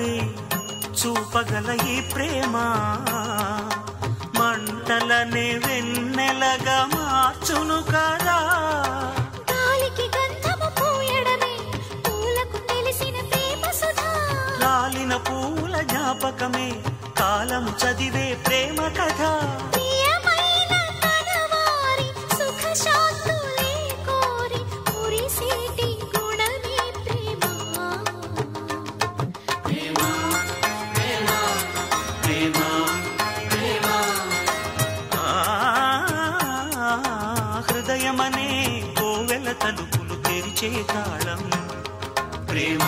అందాలనే చూపగల ఈ ప్రేమ మంటలనే వెన్నెలగా మార్చును కదా. గాలికి గంధము పూయడమే పూలకు తెలిసిన ప్రేమ సుధా. రాలిన పూల జ్ఞాపకమే కాలము చదివే ప్రేమ కథ. ప్రియమైన కనవారి సుఖ శాంతులే కోరి మురిసేటి గుణమే ప్రేమ. ప్రేమ ప్రేమ ప్రేమ ప్రేమ హృదయమనే కోవెల తలుపులు తెరిచే తాళం ప్రేమ.